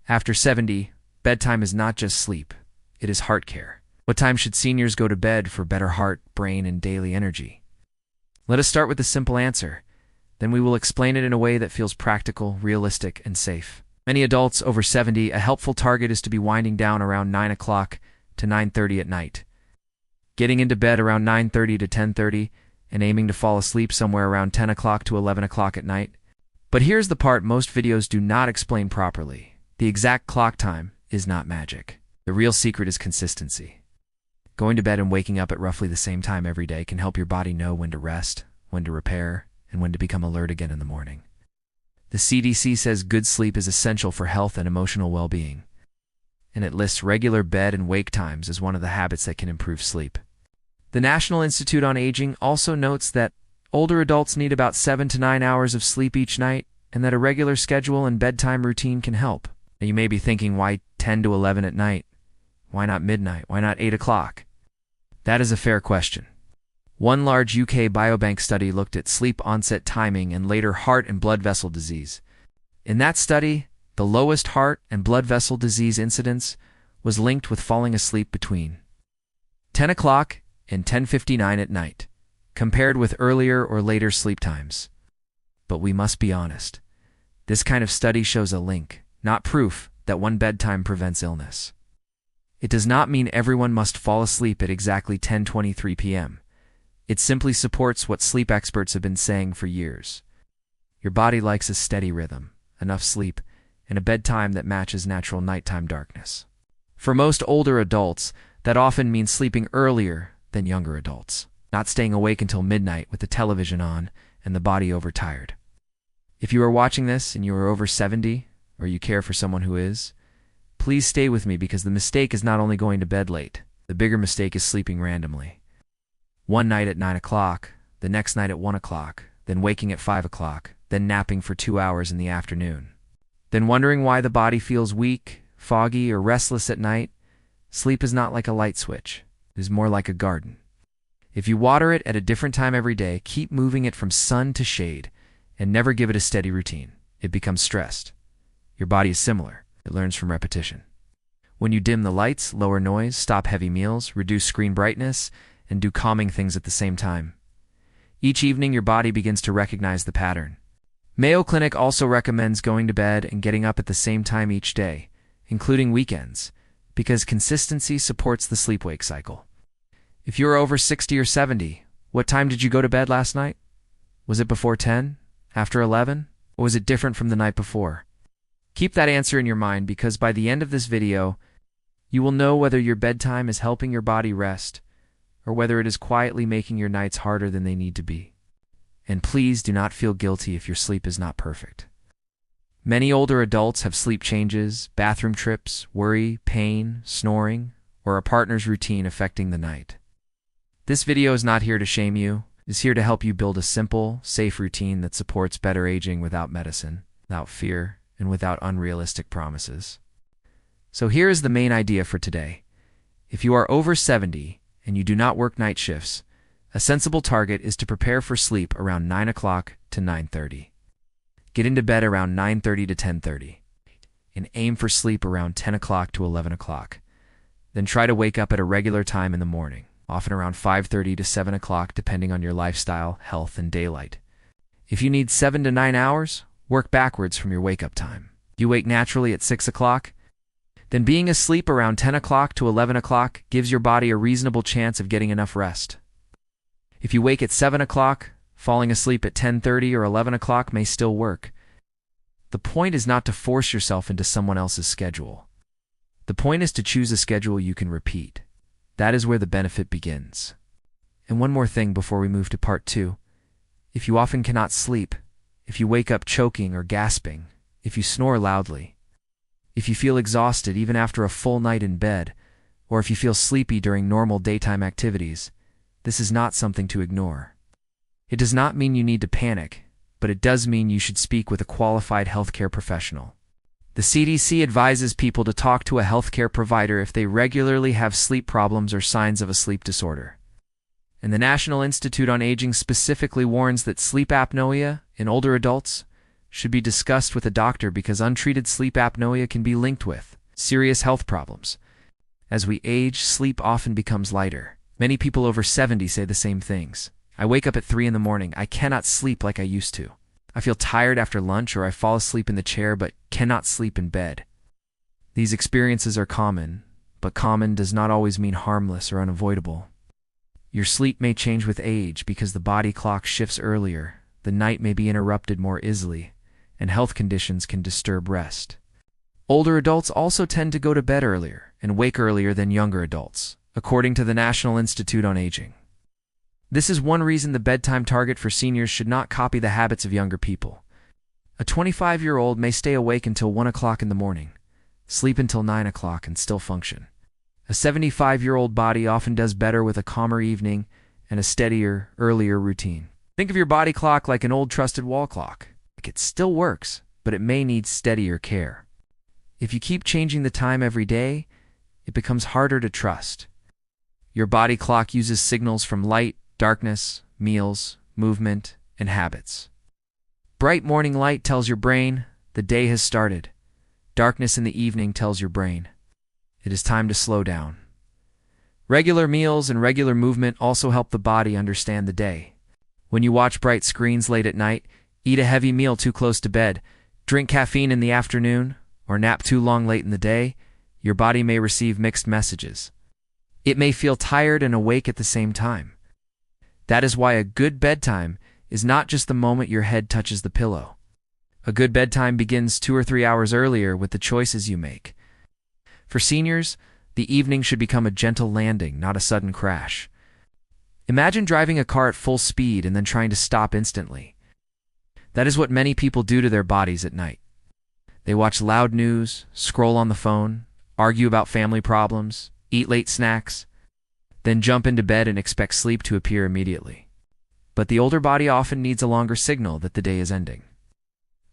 After 70, bedtime is not just sleep, it is heart care. What time should seniors go to bed for better heart, brain, and daily energy? Let us start with the simple answer. Then we will explain it in a way that feels practical, realistic, and safe. Many adults over 70, a helpful target is to be winding down around 9 o'clock to 9:30 at night. Getting into bed around 9:30 to 10:30 and aiming to fall asleep somewhere around 10 o'clock to 11 o'clock at night. But here's the part most videos do not explain properly. The exact clock time is not magic. The real secret is consistency. Going to bed and waking up at roughly the same time every day can help your body know when to rest, when to repair, and when to become alert again in the morning. The CDC says good sleep is essential for health and emotional well-being, and it lists regular bed and wake times as one of the habits that can improve sleep. The National Institute on Aging also notes that older adults need about 7 to 9 hours of sleep each night, and that a regular schedule and bedtime routine can help. Now, you may be thinking, why 10 to 11 at night? Why not midnight? Why not 8 o'clock? That is a fair question. One large UK biobank study looked at sleep onset timing and later heart and blood vessel disease. In that study, the lowest heart and blood vessel disease incidence was linked with falling asleep between 10 o'clock and 10:59 at night, compared with earlier or later sleep times. But we must be honest. This kind of study shows a link, not proof, that one bedtime prevents illness. It does not mean everyone must fall asleep at exactly 10:23 p.m. It simply supports what sleep experts have been saying for years. Your body likes a steady rhythm, enough sleep, and a bedtime that matches natural nighttime darkness. For most older adults, that often means sleeping earlier than younger adults, not staying awake until midnight with the television on and the body overtired. If you are watching this and you are over 70, or you care for someone who is, please stay with me, because the mistake is not only going to bed late. The bigger mistake is sleeping randomly. One night at 9 o'clock, the next night at 1 o'clock, then waking at 5 o'clock, then napping for 2 hours in the afternoon. Then wondering why the body feels weak, foggy, or restless at night. Sleep is not like a light switch. It is more like a garden. If you water it at a different time every day, keep moving it from sun to shade, and never give it a steady routine, it becomes stressed. Your body is similar. It learns from repetition. When you dim the lights, lower noise, stop heavy meals, reduce screen brightness, and do calming things at the same time, each evening your body begins to recognize the pattern. Mayo Clinic also recommends going to bed and getting up at the same time each day, including weekends, because consistency supports the sleep-wake cycle. If you are over 60 or 70, what time did you go to bed last night? Was it before 10? After 11? Or was it different from the night before? Keep that answer in your mind, because by the end of this video, you will know whether your bedtime is helping your body rest or whether it is quietly making your nights harder than they need to be. And please do not feel guilty if your sleep is not perfect. Many older adults have sleep changes, bathroom trips, worry, pain, snoring, or a partner's routine affecting the night. This video is not here to shame you. It is here to help you build a simple, safe routine that supports better aging without medicine, without fear, and without unrealistic promises. So here is the main idea for today. If you are over 70 and you do not work night shifts, a sensible target is to prepare for sleep around 9 o'clock to 9:30. Get into bed around 9:30 to 10:30, and aim for sleep around 10 o'clock to 11 o'clock. Then try to wake up at a regular time in the morning, often around 5:30 to 7 o'clock depending on your lifestyle, health, and daylight. If you need 7 to 9 hours, work backwards from your wake-up time. If you wake naturally at 6 o'clock, then being asleep around 10 o'clock to 11 o'clock gives your body a reasonable chance of getting enough rest. If you wake at 7 o'clock, falling asleep at 10:30 or 11 o'clock may still work. The point is not to force yourself into someone else's schedule. The point is to choose a schedule you can repeat. That is where the benefit begins. And one more thing before we move to part 2. If you often cannot sleep, if you wake up choking or gasping, if you snore loudly, if you feel exhausted even after a full night in bed, or if you feel sleepy during normal daytime activities, this is not something to ignore. It does not mean you need to panic, but it does mean you should speak with a qualified healthcare professional. The CDC advises people to talk to a healthcare provider if they regularly have sleep problems or signs of a sleep disorder. And the National Institute on Aging specifically warns that sleep apnea in older adults should be discussed with a doctor because untreated sleep apnea can be linked with serious health problems. As we age, sleep often becomes lighter. Many people over 70 say the same things. I wake up at 3 in the morning. I cannot sleep like I used to. I feel tired after lunch, or I fall asleep in the chair but cannot sleep in bed. These experiences are common, but common does not always mean harmless or unavoidable. Your sleep may change with age because the body clock shifts earlier, the night may be interrupted more easily, and health conditions can disturb rest. Older adults also tend to go to bed earlier and wake earlier than younger adults, according to the National Institute on Aging. This is one reason the bedtime target for seniors should not copy the habits of younger people. A 25-year-old may stay awake until 1 o'clock in the morning, sleep until 9 o'clock, and still function. A 75-year-old body often does better with a calmer evening and a steadier, earlier routine. Think of your body clock like an old trusted wall clock. It still works, but it may need steadier care. If you keep changing the time every day, it becomes harder to trust. Your body clock uses signals from light, darkness, meals, movement, and habits. Bright morning light tells your brain the day has started. Darkness in the evening tells your brain it is time to slow down. Regular meals and regular movement also help the body understand the day. When you watch bright screens late at night, eat a heavy meal too close to bed, drink caffeine in the afternoon, or nap too long late in the day, your body may receive mixed messages. It may feel tired and awake at the same time. That is why a good bedtime is not just the moment your head touches the pillow. A good bedtime begins 2 or 3 hours earlier with the choices you make. For seniors, the evening should become a gentle landing, not a sudden crash. Imagine driving a car at full speed and then trying to stop instantly. That is what many people do to their bodies at night. They watch loud news, scroll on the phone, argue about family problems, eat late snacks, then jump into bed and expect sleep to appear immediately. But the older body often needs a longer signal that the day is ending.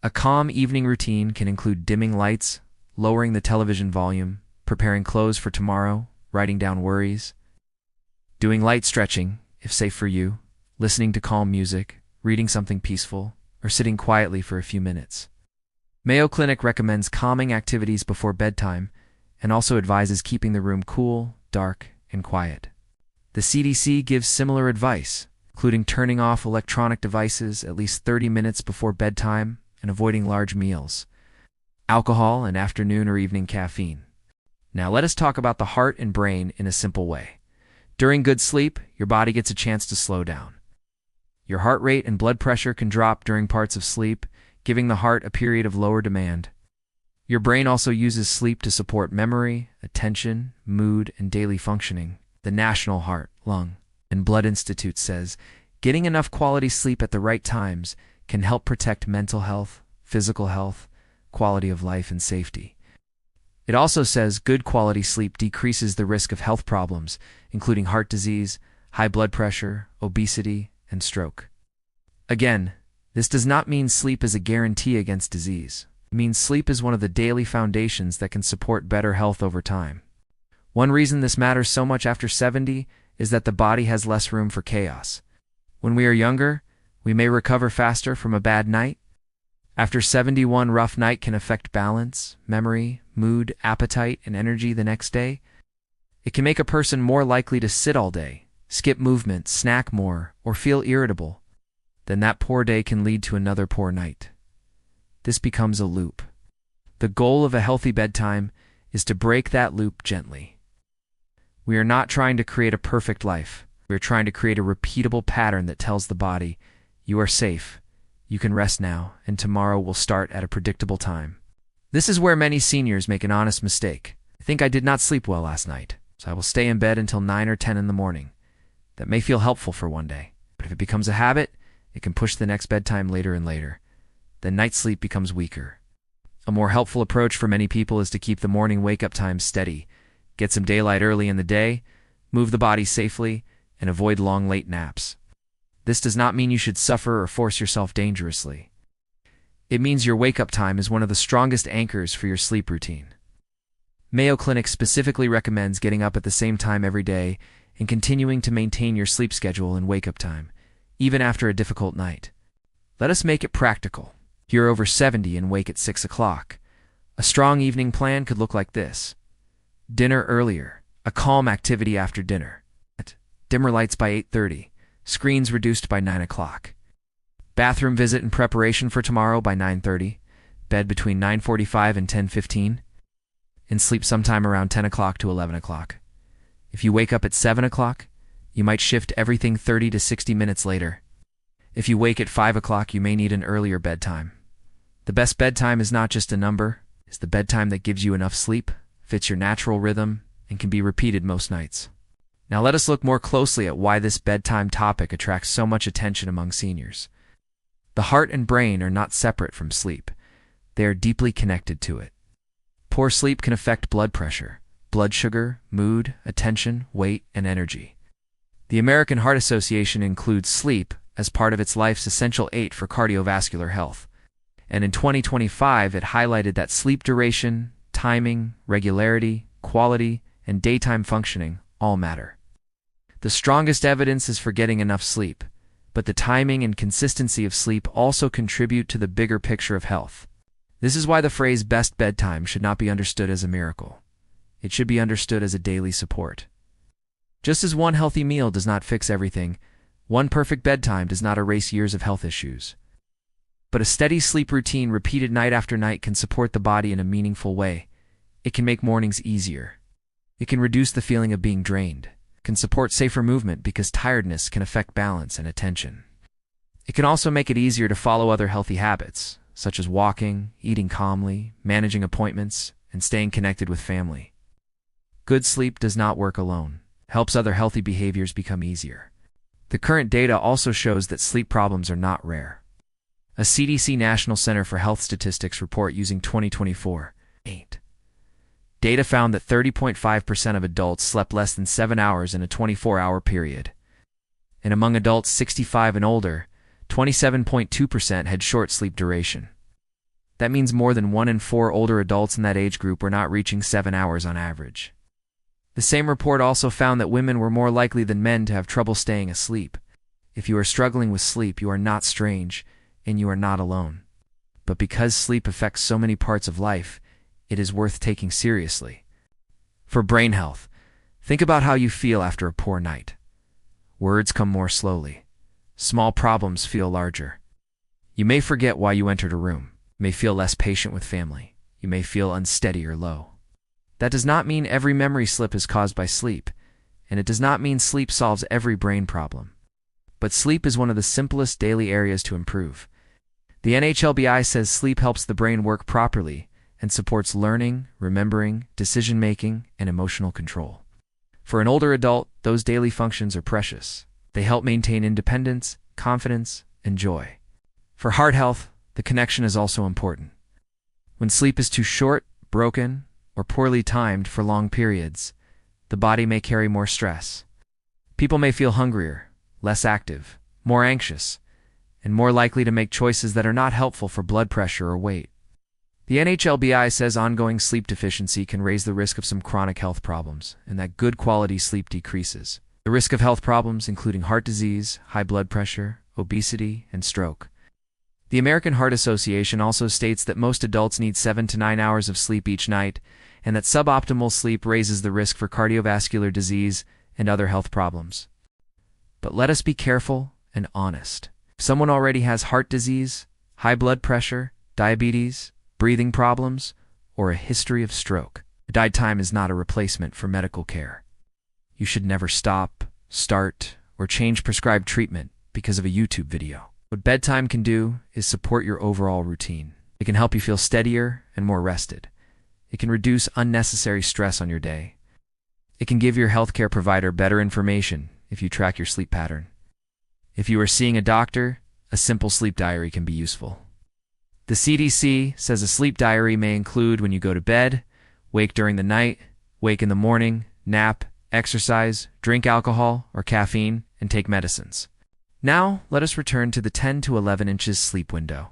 A calm evening routine can include dimming lights, lowering the television volume, preparing clothes for tomorrow, writing down worries, doing light stretching, if safe for you, listening to calm music, reading something peaceful, or sitting quietly for a few minutes. Mayo Clinic recommends calming activities before bedtime and also advises keeping the room cool, dark, and quiet. The CDC gives similar advice, including turning off electronic devices at least 30 minutes before bedtime and avoiding large meals, alcohol, and afternoon or evening caffeine. Now let us talk about the heart and brain in a simple way. During good sleep, your body gets a chance to slow down. Your heart rate and blood pressure can drop during parts of sleep, giving the heart a period of lower demand. Your brain also uses sleep to support memory, attention, mood, and daily functioning. The National Heart, Lung, and Blood Institute says getting enough quality sleep at the right times can help protect mental health, physical health, quality of life, and safety. It also says good quality sleep decreases the risk of health problems, including heart disease, high blood pressure, obesity, and stroke. Again, this does not mean sleep is a guarantee against disease. It means sleep is one of the daily foundations that can support better health over time. One reason this matters so much after 70 is that the body has less room for chaos. When we are younger, we may recover faster from a bad night. After 70, one rough night can affect balance, memory, mood, appetite, and energy the next day. It can make a person more likely to sit all day, skip movement, snack more, or feel irritable. Then that poor day can lead to another poor night. This becomes a loop. The goal of a healthy bedtime is to break that loop gently. We are not trying to create a perfect life. We are trying to create a repeatable pattern that tells the body, you are safe, you can rest now, and tomorrow will start at a predictable time. This is where many seniors make an honest mistake. I think I did not sleep well last night, so I will stay in bed until 9 or 10 in the morning. That may feel helpful for one day, but if it becomes a habit, it can push the next bedtime later and later. Then night sleep becomes weaker. A more helpful approach for many people is to keep the morning wake-up time steady. Get some daylight early in the day, move the body safely, and avoid long late naps. This does not mean you should suffer or force yourself dangerously. It means your wake-up time is one of the strongest anchors for your sleep routine. Mayo Clinic specifically recommends getting up at the same time every day and continuing to maintain your sleep schedule and wake-up time, even after a difficult night. Let us make it practical. You're over 70 and wake at 6 o'clock. A strong evening plan could look like this. Dinner earlier, a calm activity after dinner. Dimmer lights by 8:30, screens reduced by 9 o'clock. Bathroom visit and preparation for tomorrow by 9:30, bed between 9:45 and 10:15, and sleep sometime around 10 o'clock to 11 o'clock. If you wake up at 7 o'clock, you might shift everything 30 to 60 minutes later. If you wake at 5 o'clock, you may need an earlier bedtime. The best bedtime is not just a number, it's the bedtime that gives you enough sleep, fits your natural rhythm, and can be repeated most nights. Now let us look more closely at why this bedtime topic attracts so much attention among seniors. The heart and brain are not separate from sleep. They are deeply connected to it. Poor sleep can affect blood pressure, blood sugar, mood, attention, weight, and energy. The American Heart Association includes sleep as part of its life's essential 8 for cardiovascular health. And in 2025, it highlighted that sleep duration, timing, regularity, quality, and daytime functioning all matter. The strongest evidence is for getting enough sleep, but the timing and consistency of sleep also contribute to the bigger picture of health. This is why the phrase best bedtime should not be understood as a miracle. It should be understood as a daily support. Just as one healthy meal does not fix everything, one perfect bedtime does not erase years of health issues. But a steady sleep routine repeated night after night can support the body in a meaningful way. It can make mornings easier. It can reduce the feeling of being drained. It can support safer movement because tiredness can affect balance and attention. It can also make it easier to follow other healthy habits, such as walking, eating calmly, managing appointments, and staying connected with family. Good sleep does not work alone. It helps other healthy behaviors become easier. The current data also shows that sleep problems are not rare. A CDC National Center for Health Statistics report using 2024 data found that 30.5% of adults slept less than 7 hours in a 24-hour period. And among adults 65 and older, 27.2% had short sleep duration. That means more than 1 in 4 older adults in that age group were not reaching 7 hours on average. The same report also found that women were more likely than men to have trouble staying asleep. If you are struggling with sleep, you are not strange, and you are not alone. But because sleep affects so many parts of life, it is worth taking seriously. For brain health, think about how you feel after a poor night. Words come more slowly. Small problems feel larger. You may forget why you entered a room. You may feel less patient with family. You may feel unsteady or low. That does not mean every memory slip is caused by sleep, and it does not mean sleep solves every brain problem. But sleep is one of the simplest daily areas to improve. The NHLBI says sleep helps the brain work properly and supports learning, remembering, decision-making, and emotional control. For an older adult, those daily functions are precious. They help maintain independence, confidence, and joy. For heart health, the connection is also important. When sleep is too short, broken, or poorly timed for long periods, the body may carry more stress. People may feel hungrier, less active, more anxious, and more likely to make choices that are not helpful for blood pressure or weight. The NHLBI says ongoing sleep deficiency can raise the risk of some chronic health problems, and that good quality sleep decreases the risk of health problems, including heart disease, high blood pressure, obesity, and stroke. The American Heart Association also states that most adults need 7 to 9 hours of sleep each night, and that suboptimal sleep raises the risk for cardiovascular disease and other health problems. But let us be careful and honest. If someone already has heart disease, high blood pressure, diabetes, breathing problems, or a history of stroke, bedtime is not a replacement for medical care. You should never stop, start, or change prescribed treatment because of a YouTube video. What bedtime can do is support your overall routine. It can help you feel steadier and more rested. It can reduce unnecessary stress on your day. It can give your healthcare provider better information if you track your sleep pattern. If you are seeing a doctor, a simple sleep diary can be useful. The CDC says a sleep diary may include when you go to bed, wake during the night, wake in the morning, nap, exercise, drink alcohol or caffeine, and take medicines. Now, let us return to the 10 to 11 inches sleep window.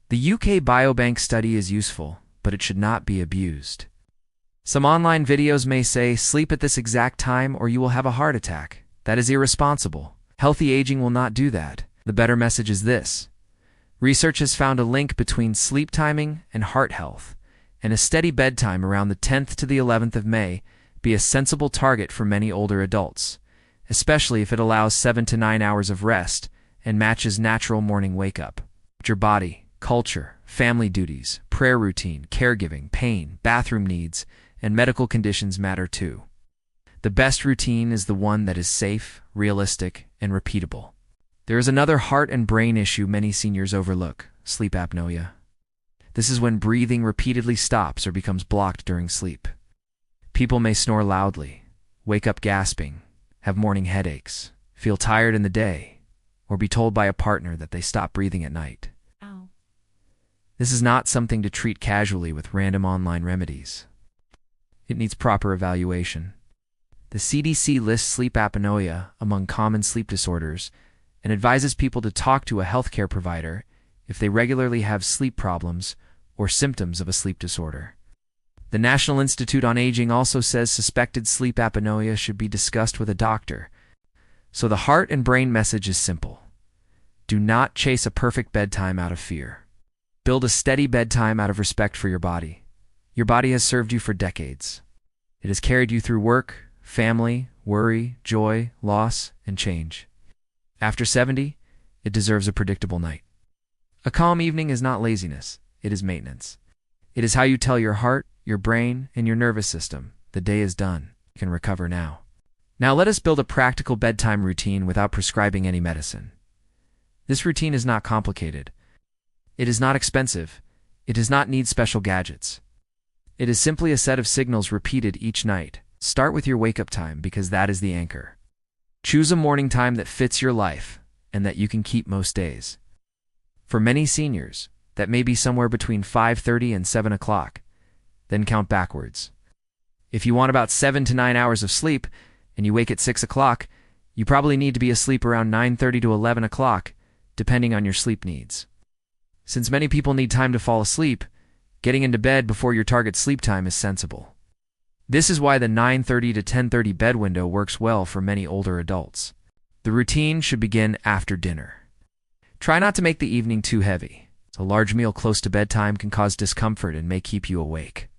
The UK Biobank study is useful, but it should not be abused. Some online videos may say, sleep at this exact time or you will have a heart attack. That is irresponsible. Healthy aging will not do that. The better message is this: Research has found a link between sleep timing and heart health, and a steady bedtime around the 10th to the 11th of May be a sensible target for many older adults, especially if it allows 7 to 9 hours of rest and matches natural morning wake-up. Your body, culture, family duties, prayer routine, caregiving, pain, bathroom needs, and medical conditions matter too. The best routine is the one that is safe, realistic, and repeatable. There is another heart and brain issue many seniors overlook: sleep apnea. This is when breathing repeatedly stops or becomes blocked during sleep. People may snore loudly, wake up gasping, have morning headaches, feel tired in the day, or be told by a partner that they stop breathing at night. Ow. This is not something to treat casually with random online remedies. It needs proper evaluation. The CDC lists sleep apnea among common sleep disorders and advises people to talk to a healthcare provider if they regularly have sleep problems or symptoms of a sleep disorder. The National Institute on Aging also says suspected sleep apnea should be discussed with a doctor. So the heart and brain message is simple. Do not chase a perfect bedtime out of fear. Build a steady bedtime out of respect for your body. Your body has served you for decades. It has carried you through work, family, worry, joy, loss, and change. After 70, it deserves a predictable night. A calm evening is not laziness, it is maintenance. It is how you tell your heart, your brain, and your nervous system, the day is done, you can recover now. Now let us build a practical bedtime routine without prescribing any medicine. This routine is not complicated. It is not expensive. It does not need special gadgets. It is simply a set of signals repeated each night. Start with your wake-up time because that is the anchor. Choose a morning time that fits your life and that you can keep most days. For many seniors, that may be somewhere between 5:30 and 7 o'clock. Then count backwards. If you want about 7 to 9 hours of sleep and you wake at 6 o'clock, you probably need to be asleep around 9:30 to 11 o'clock, depending on your sleep needs. Since many people need time to fall asleep, getting into bed before your target sleep time is sensible. This is why the 9:30 to 10:30 bed window works well for many older adults. The routine should begin after dinner. Try not to make the evening too heavy. A large meal close to bedtime can cause discomfort and may keep you awake.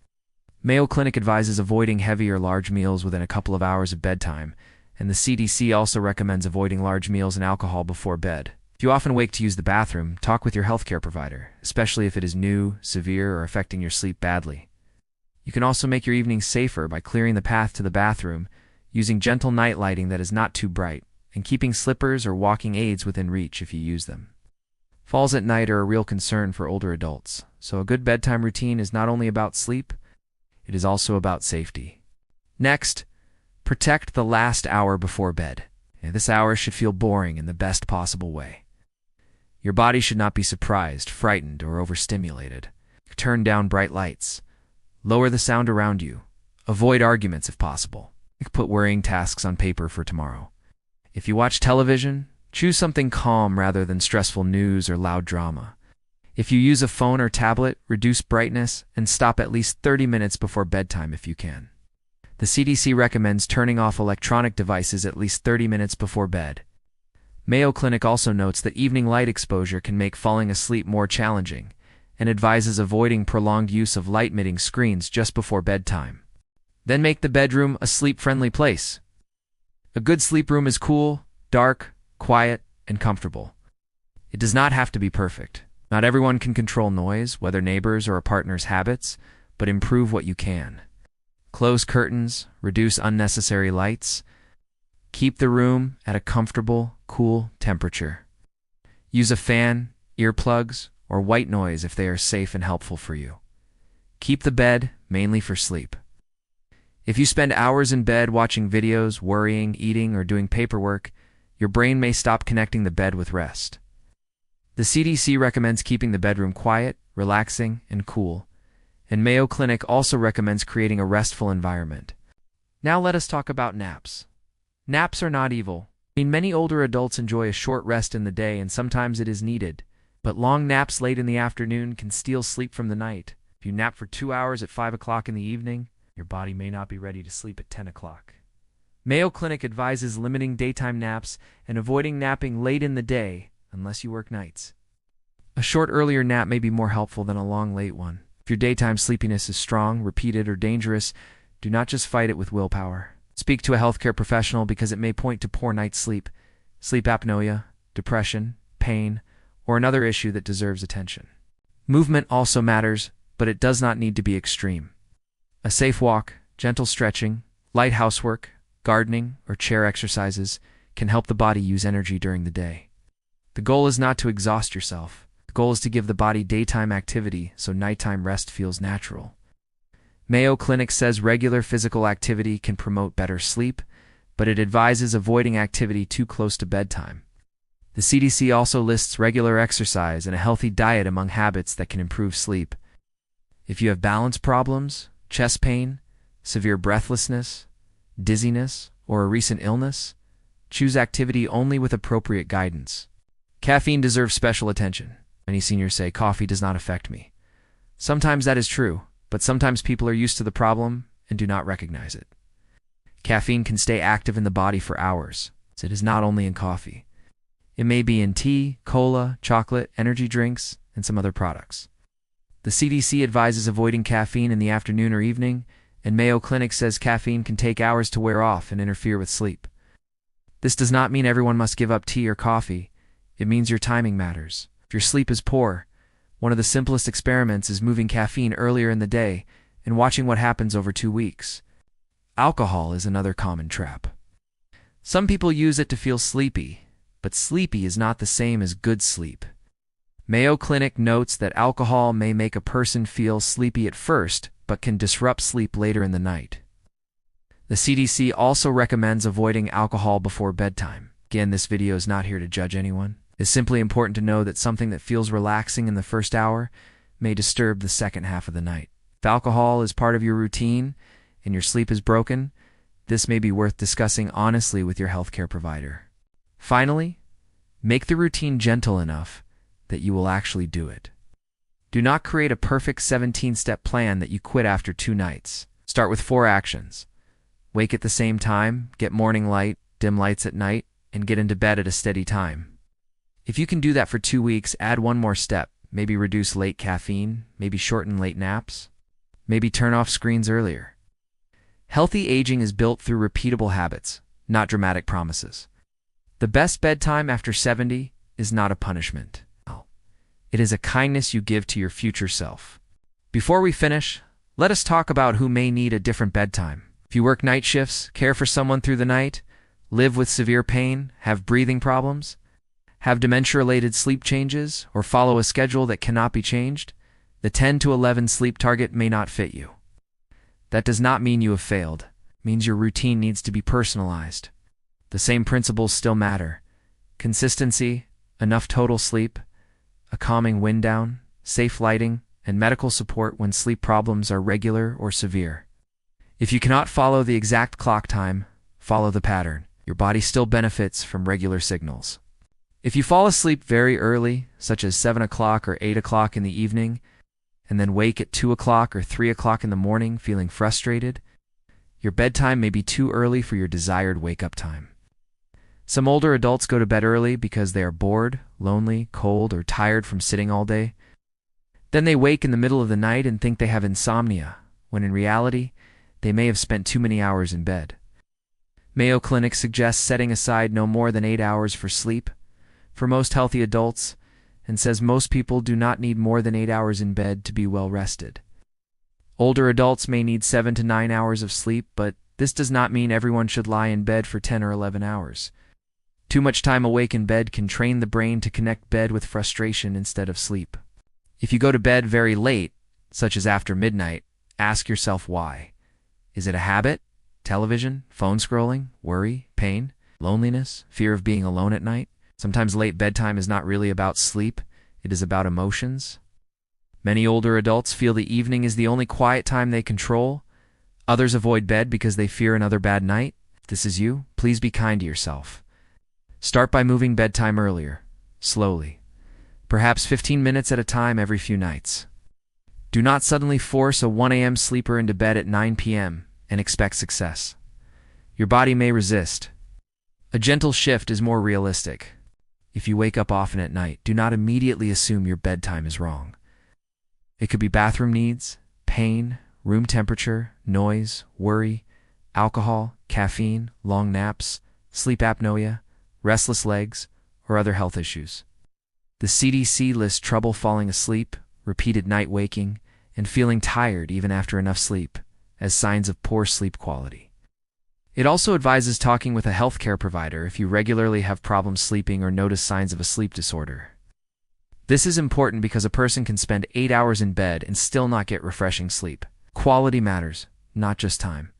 Mayo Clinic advises avoiding heavy or large meals within a couple of hours of bedtime, and the CDC also recommends avoiding large meals and alcohol before bed. If you often wake to use the bathroom, talk with your healthcare provider, especially if it is new, severe, or affecting your sleep badly. You can also make your evenings safer by clearing the path to the bathroom, using gentle night lighting that is not too bright, and keeping slippers or walking aids within reach if you use them. Falls at night are a real concern for older adults, so a good bedtime routine is not only about sleep, it is also about safety. Next, protect the last hour before bed. This hour should feel boring in the best possible way. Your body should not be surprised, frightened, or overstimulated. Turn down bright lights. Lower the sound around you. Avoid arguments if possible. Put worrying tasks on paper for tomorrow. If you watch television, choose something calm rather than stressful news or loud drama. If you use a phone or tablet, reduce brightness and stop at least 30 minutes before bedtime if you can. The CDC recommends turning off electronic devices at least 30 minutes before bed. Mayo Clinic also notes that evening light exposure can make falling asleep more challenging and advises avoiding prolonged use of light-emitting screens just before bedtime. Then make the bedroom a sleep-friendly place. A good sleep room is cool, dark, quiet, and comfortable. It does not have to be perfect. Not everyone can control noise, whether neighbors or a partner's habits, but improve what you can. Close curtains, reduce unnecessary lights. Keep the room at a comfortable, cool temperature. Use a fan, earplugs, or white noise if they are safe and helpful for you. Keep the bed mainly for sleep. If you spend hours in bed watching videos, worrying, eating, or doing paperwork, your brain may stop connecting the bed with rest. The CDC recommends keeping the bedroom quiet, relaxing, and cool, and Mayo Clinic also recommends creating a restful environment. Now let us talk about naps. Naps are not evil. Many older adults enjoy a short rest in the day, and sometimes it is needed. But long naps late in the afternoon can steal sleep from the night. If you nap for 2 hours at 5 o'clock in the evening, your body may not be ready to sleep at 10 o'clock. Mayo Clinic advises limiting daytime naps and avoiding napping late in the day unless you work nights. A short earlier nap may be more helpful than a long late one. If your daytime sleepiness is strong, repeated, or dangerous, do not just fight it with willpower. Speak to a healthcare professional because it may point to poor night's sleep, sleep apnea, depression, pain, or another issue that deserves attention. Movement also matters, but it does not need to be extreme. A safe walk, gentle stretching, light housework, gardening, or chair exercises can help the body use energy during the day. The goal is not to exhaust yourself. The goal is to give the body daytime activity so nighttime rest feels natural. Mayo Clinic says regular physical activity can promote better sleep, but it advises avoiding activity too close to bedtime. The CDC also lists regular exercise and a healthy diet among habits that can improve sleep. If you have balance problems, chest pain, severe breathlessness, dizziness, or a recent illness, choose activity only with appropriate guidance. Caffeine deserves special attention. Many seniors say, "Coffee does not affect me." Sometimes that is true, but sometimes people are used to the problem and do not recognize it. Caffeine can stay active in the body for hours, so it is not only in coffee. It may be in tea, cola, chocolate, energy drinks, and some other products. The CDC advises avoiding caffeine in the afternoon or evening, and Mayo Clinic says caffeine can take hours to wear off and interfere with sleep. This does not mean everyone must give up tea or coffee. It means your timing matters. If your sleep is poor, one of the simplest experiments is moving caffeine earlier in the day and watching what happens over 2 weeks. Alcohol is another common trap. Some people use it to feel sleepy, but sleepy is not the same as good sleep. Mayo Clinic notes that alcohol may make a person feel sleepy at first, but can disrupt sleep later in the night. The CDC also recommends avoiding alcohol before bedtime. Again, this video is not here to judge anyone. It's simply important to know that something that feels relaxing in the first hour may disturb the second half of the night. If alcohol is part of your routine and your sleep is broken, this may be worth discussing honestly with your healthcare provider. Finally, make the routine gentle enough that you will actually do it. Do not create a perfect 17-step plan that you quit after 2 nights. Start with 4 actions. Wake at the same time, get morning light, dim lights at night, and get into bed at a steady time. If you can do that for 2 weeks, add one more step. Maybe reduce late caffeine, maybe shorten late naps, maybe turn off screens earlier. Healthy aging is built through repeatable habits, not dramatic promises. The best bedtime after 70 is not a punishment. It is a kindness you give to your future self. Before we finish, let us talk about who may need a different bedtime. If you work night shifts, care for someone through the night, live with severe pain, have breathing problems, have dementia-related sleep changes, or follow a schedule that cannot be changed, the 10 to 11 sleep target may not fit you. That does not mean you have failed. It means your routine needs to be personalized. The same principles still matter. Consistency, enough total sleep, a calming wind down, safe lighting, and medical support when sleep problems are regular or severe. If you cannot follow the exact clock time, follow the pattern. Your body still benefits from regular signals. If you fall asleep very early, such as 7 o'clock or 8 o'clock in the evening, and then wake at 2 o'clock or 3 o'clock in the morning feeling frustrated, your bedtime may be too early for your desired wake-up time. Some older adults go to bed early because they are bored, lonely, cold, or tired from sitting all day. Then they wake in the middle of the night and think they have insomnia, when in reality, they may have spent too many hours in bed. Mayo Clinic suggests setting aside no more than 8 hours for sleep for most healthy adults, and says most people do not need more than 8 hours in bed to be well rested. Older adults may need 7 to 9 hours of sleep, but this does not mean everyone should lie in bed for 10 or 11 hours. Too much time awake in bed can train the brain to connect bed with frustration instead of sleep. If you go to bed very late, such as after midnight, ask yourself why. Is it a habit? Television? Phone scrolling? Worry? Pain? Loneliness? Fear of being alone at night? Sometimes late bedtime is not really about sleep, it is about emotions. Many older adults feel the evening is the only quiet time they control. Others avoid bed because they fear another bad night. If this is you, please be kind to yourself. Start by moving bedtime earlier, slowly, perhaps 15 minutes at a time every few nights. Do not suddenly force a 1 a.m. sleeper into bed at 9 p.m. and expect success. Your body may resist. A gentle shift is more realistic. If you wake up often at night, do not immediately assume your bedtime is wrong. It could be bathroom needs, pain, room temperature, noise, worry, alcohol, caffeine, long naps, sleep apnea, restless legs, or other health issues. The CDC lists trouble falling asleep, repeated night waking, and feeling tired even after enough sleep as signs of poor sleep quality. It also advises talking with a healthcare provider if you regularly have problems sleeping or notice signs of a sleep disorder. This is important because a person can spend 8 hours in bed and still not get refreshing sleep. Quality matters, not just time.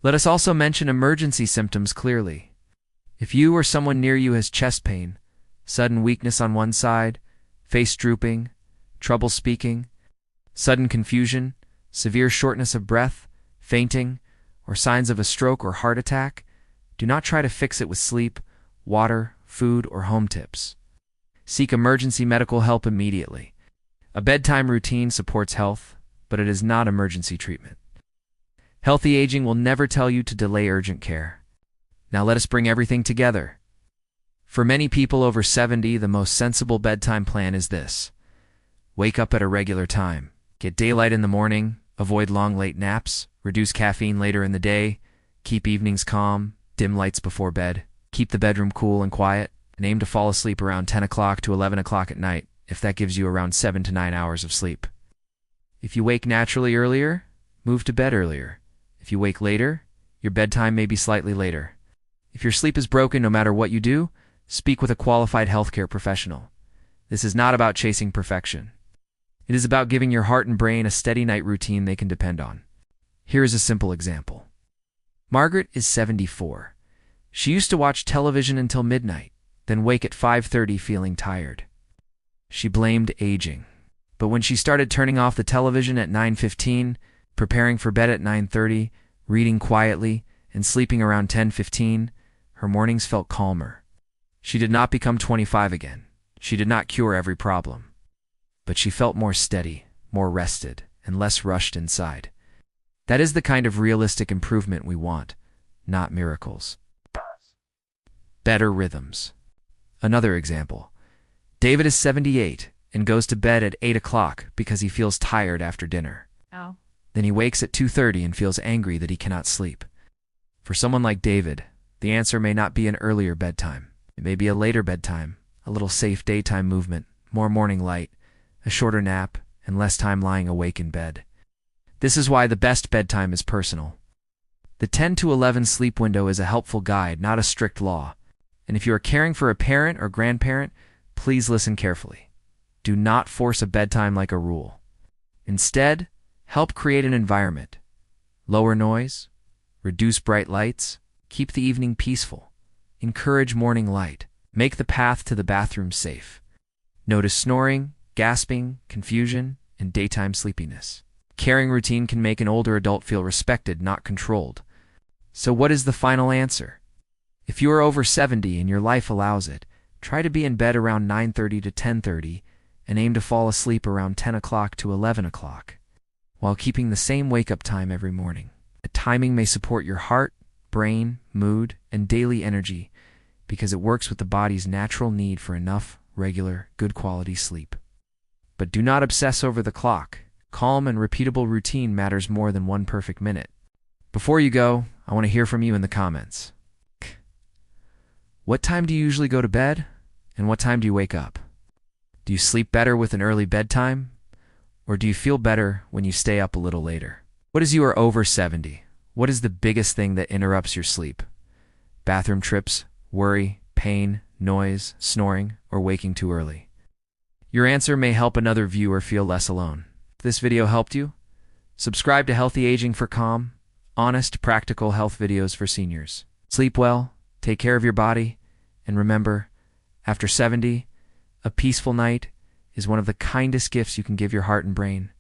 Let us also mention emergency symptoms clearly. If you or someone near you has chest pain, sudden weakness on one side, face drooping, trouble speaking, sudden confusion, severe shortness of breath, fainting, or signs of a stroke or heart attack, do not try to fix it with sleep, water, food, or home tips. Seek emergency medical help immediately. A bedtime routine supports health, but it is not emergency treatment. Healthy aging will never tell you to delay urgent care. Now let us bring everything together. For many people over 70, the most sensible bedtime plan is this. Wake up at a regular time. Get daylight in the morning, avoid long late naps, reduce caffeine later in the day, keep evenings calm, dim lights before bed, keep the bedroom cool and quiet, and aim to fall asleep around 10 o'clock to 11 o'clock at night, if that gives you around 7 to 9 hours of sleep. If you wake naturally earlier, move to bed earlier. If you wake later, your bedtime may be slightly later. If your sleep is broken no matter what you do, speak with a qualified healthcare professional. This is not about chasing perfection. It is about giving your heart and brain a steady night routine they can depend on. Here is a simple example. Margaret is 74. She used to watch television until midnight, then wake at 5:30 feeling tired. She blamed aging. But when she started turning off the television at 9:15, preparing for bed at 9:30, reading quietly, and sleeping around 10:15, her mornings felt calmer. She did not become 25 again. She did not cure every problem. But she felt more steady, more rested, and less rushed inside. That is the kind of realistic improvement we want, not miracles. Better rhythms. Another example. David is 78 and goes to bed at 8 o'clock because he feels tired after dinner. Oh. Then he wakes at 2:30 and feels angry that he cannot sleep. For someone like David, the answer may not be an earlier bedtime. It may be a later bedtime, a little safe daytime movement, more morning light, a shorter nap, and less time lying awake in bed. This is why the best bedtime is personal. The 10 to 11 sleep window is a helpful guide, not a strict law. And if you are caring for a parent or grandparent, please listen carefully. Do not force a bedtime like a rule. Instead, help create an environment. Lower noise, reduce bright lights, keep the evening peaceful, encourage morning light, make the path to the bathroom safe. Notice snoring, gasping, confusion, and daytime sleepiness. Caring routine can make an older adult feel respected, not controlled. So what is the final answer? If you are over 70 and your life allows it, try to be in bed around 9:30 to 10:30 and aim to fall asleep around 10 o'clock to 11 o'clock, while keeping the same wake-up time every morning. The timing may support your heart, brain, mood, and daily energy because it works with the body's natural need for enough, regular, good-quality sleep. But do not obsess over the clock. Calm and repeatable routine matters more than one perfect minute. Before you go, I want to hear from you in the comments. What time do you usually go to bed, and what time do you wake up? Do you sleep better with an early bedtime, or do you feel better when you stay up a little later? What is you are over 70? What is the biggest thing that interrupts your sleep? Bathroom trips, worry, pain, noise, snoring, or waking too early? Your answer may help another viewer feel less alone. If this video helped you, subscribe to Healthy Aging for calm, honest, practical health videos for seniors. Sleep well, take care of your body, and remember, after 70, a peaceful night is one of the kindest gifts you can give your heart and brain.